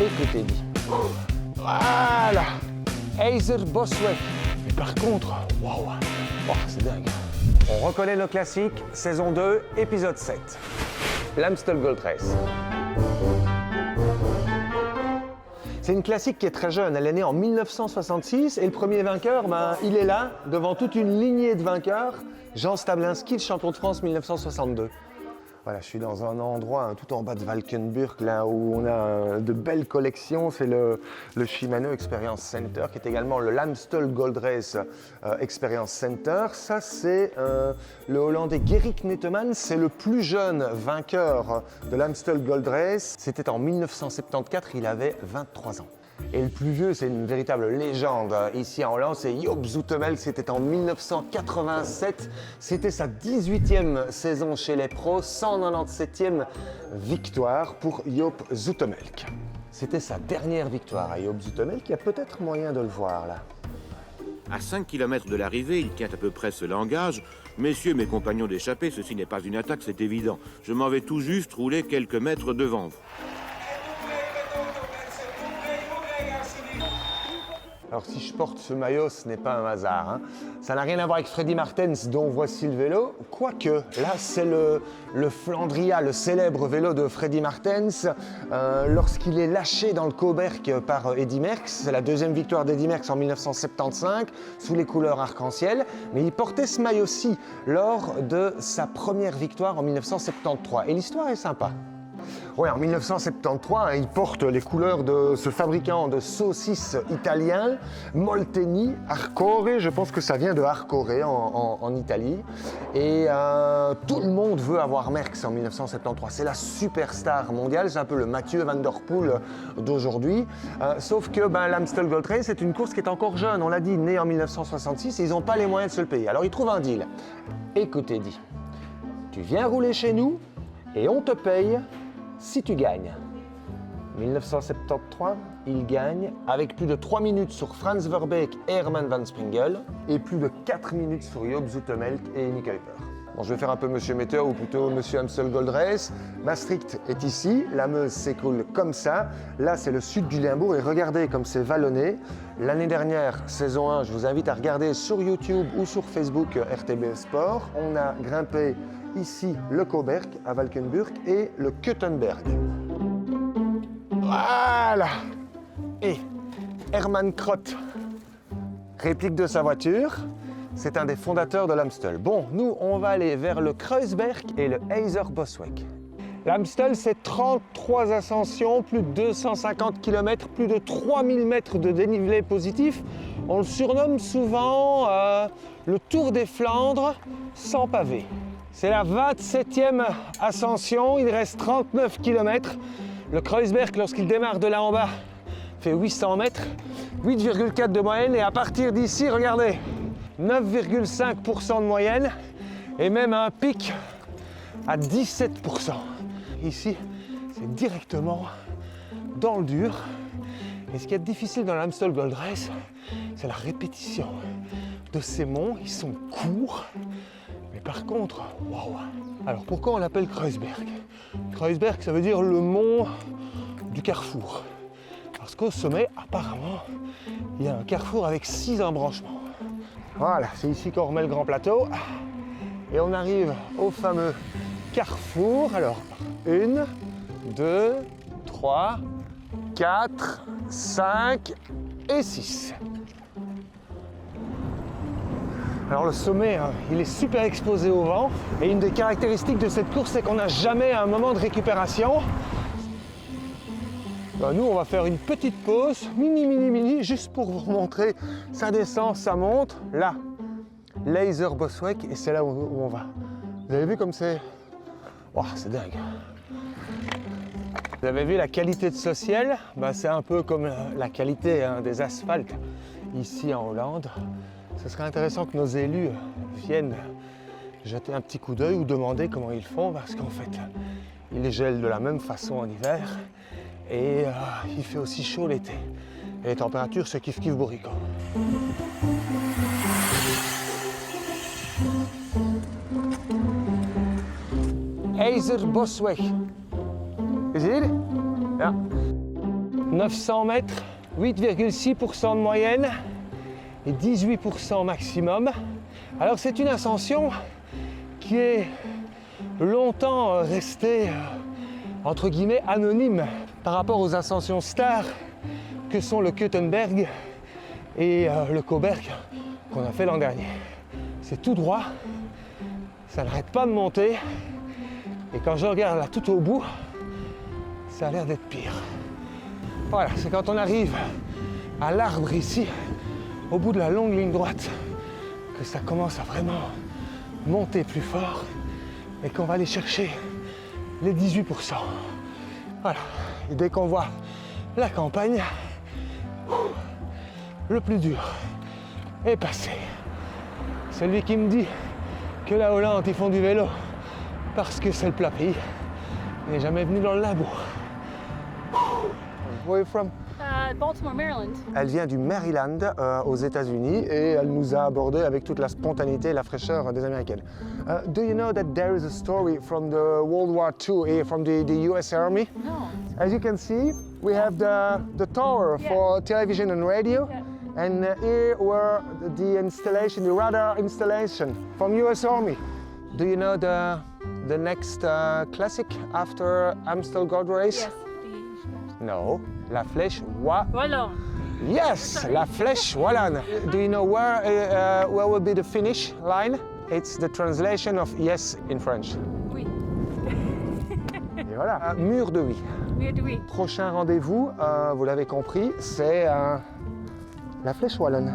Écoutez dit. Voilà. Eiser-Bosweg. Mais par contre, waouh, c'est dingue. On reconnaît nos classiques, saison 2, épisode 7. L'Amstel Gold Race. C'est une classique qui est très jeune, elle est née en 1966 et le premier vainqueur, il est là, devant toute une lignée de vainqueurs, Jean Stablinski, le champion de France 1962. Voilà, je suis dans un endroit tout en bas de Valkenburg, là où on a de belles collections. C'est le Shimano Experience Center, qui est également le l'Amstel Gold Race Experience Center. Ça, c'est le Hollandais Gerrit Netteman. C'est le plus jeune vainqueur de l'Amstel Gold Race. C'était en 1974, il avait 23 ans. Et le plus vieux, c'est une véritable légende ici en Hollande, c'est Joop Zoetemelk, c'était en 1987. C'était sa 18e saison chez les pros, 197e victoire pour Joop Zoetemelk. C'était sa dernière victoire à Joop Zoetemelk, il y a peut-être moyen de le voir là. À 5 km de l'arrivée, il tient à peu près ce langage. Messieurs, mes compagnons d'échappée, ceci n'est pas une attaque, c'est évident. Je m'en vais tout juste rouler quelques mètres devant vous. Alors si je porte ce maillot, ce n'est pas un hasard. Hein. Ça n'a rien à voir avec Freddy Martens, dont voici le vélo. Quoique, là c'est le Flandria, le célèbre vélo de Freddy Martens, lorsqu'il est lâché dans le Cauberg par Eddy Merckx. C'est la deuxième victoire d'Eddy Merckx en 1975, sous les couleurs arc-en-ciel. Mais il portait ce maillot-ci lors de sa première victoire en 1973. Et l'histoire est sympa. Oui, en 1973, il porte les couleurs de ce fabricant de saucisses italien, Molteni, Arcore. Je pense que ça vient de Arcore en Italie. Et tout le monde veut avoir Merckx en 1973. C'est la superstar mondiale, c'est un peu le Mathieu Van Der Poel d'aujourd'hui. Sauf que l'Amstel Gold Race, c'est une course qui est encore jeune. On l'a dit, née en 1966, et ils n'ont pas les moyens de se le payer. Alors ils trouvent un deal. Écoutez, dit, tu viens rouler chez nous et on te paye si tu gagnes. 1973, il gagne avec plus de 3 minutes sur Frans Verbeek et Herman van Springel et plus de 4 minutes sur Joop Zoetemelk et Nick Kuiper. Bon, je vais faire un peu Monsieur Metteur ou plutôt Monsieur Amstel Gold Race. Maastricht est ici, la Meuse s'écoule comme ça. Là, c'est le sud du Limbourg et regardez comme c'est vallonné. L'année dernière, saison 1, je vous invite à regarder sur YouTube ou sur Facebook RTBF Sport. On a grimpé ici le Cauberg à Valkenburg et le Kuttenberg. Voilà. Et Herman Krott, réplique de sa voiture, c'est un des fondateurs de l'Amstel. Bon, nous, on va aller vers le Kruisberg et le Eiser-Bosweg. L'Amstel, c'est 33 ascensions, plus de 250 km, plus de 3000 mètres de dénivelé positif. On le surnomme souvent le Tour des Flandres sans pavé. C'est la 27e ascension, il reste 39 km. Le Kruisberg, lorsqu'il démarre de là en bas, fait 800 mètres, 8,4 de moyenne. Et à partir d'ici, regardez, 9,5% de moyenne et même un pic à 17%. Ici, c'est directement dans le dur. Et ce qui est difficile dans l'Amstel Gold Race, c'est la répétition de ces monts. Ils sont courts. Mais par contre, waouh! Alors pourquoi on l'appelle Kruisberg? Kruisberg, ça veut dire le mont du carrefour. Parce qu'au sommet, apparemment, il y a un carrefour avec 6 embranchements. Voilà, c'est ici qu'on remet le grand plateau. Et on arrive au fameux carrefour. Alors, 1, 2, 3, 4, 5 et 6. Alors le sommet, il est super exposé au vent et une des caractéristiques de cette course, c'est qu'on n'a jamais un moment de récupération. Nous, on va faire une petite pause, mini, juste pour vous montrer. Ça descend, ça monte, là, l'Eiser-Bosweg, et c'est là où on va. Vous avez vu comme c'est... Wow, c'est dingue. Vous avez vu la qualité de ce ciel? C'est un peu comme la qualité des asphaltes ici en Hollande. Ce serait intéressant que nos élus viennent jeter un petit coup d'œil ou demander comment ils font, parce qu'en fait, ils gèlent de la même façon en hiver et il fait aussi chaud l'été. Et les températures, c'est kiff bourricot. Eiser-Bosweg. Is it? Ja. 900 mètres, 8,6% de moyenne et 18% maximum. Alors c'est une ascension qui est longtemps restée entre guillemets anonyme par rapport aux ascensions stars que sont le Keutenberg et le Cauberg qu'on a fait l'an dernier. C'est tout droit, ça n'arrête pas de monter et quand je regarde là tout au bout, ça a l'air d'être pire. Voilà, c'est quand on arrive à l'arbre ici, au bout de la longue ligne droite, que ça commence à vraiment monter plus fort et qu'on va aller chercher les 18%. Voilà, et dès qu'on voit la campagne, le plus dur est passé. Celui qui me dit que la Hollande ils font du vélo parce que c'est le plat pays n'est jamais venu dans le labo. Where are you from? Baltimore, Maryland. Elle vient du Maryland aux États-Unis et elle nous a abordé avec toute la spontanéité et la fraîcheur des Américaines. Do you know that there is a story from the World War II from the US Army? No. As you can see, we have the tower for television and radio. Yeah. And here were the installation, the radar installation from US Army. Do you know the next classic after Amstel Gold Race? Yes. No, La Flèche Wallonne. Voilà. Yes, La Flèche Wallonne. Do you know where will be the finish line? It's the translation of yes in French. Oui. Et voilà, mur de oui. Oui, oui. Prochain rendez-vous, vous l'avez compris, c'est La Flèche Wallonne.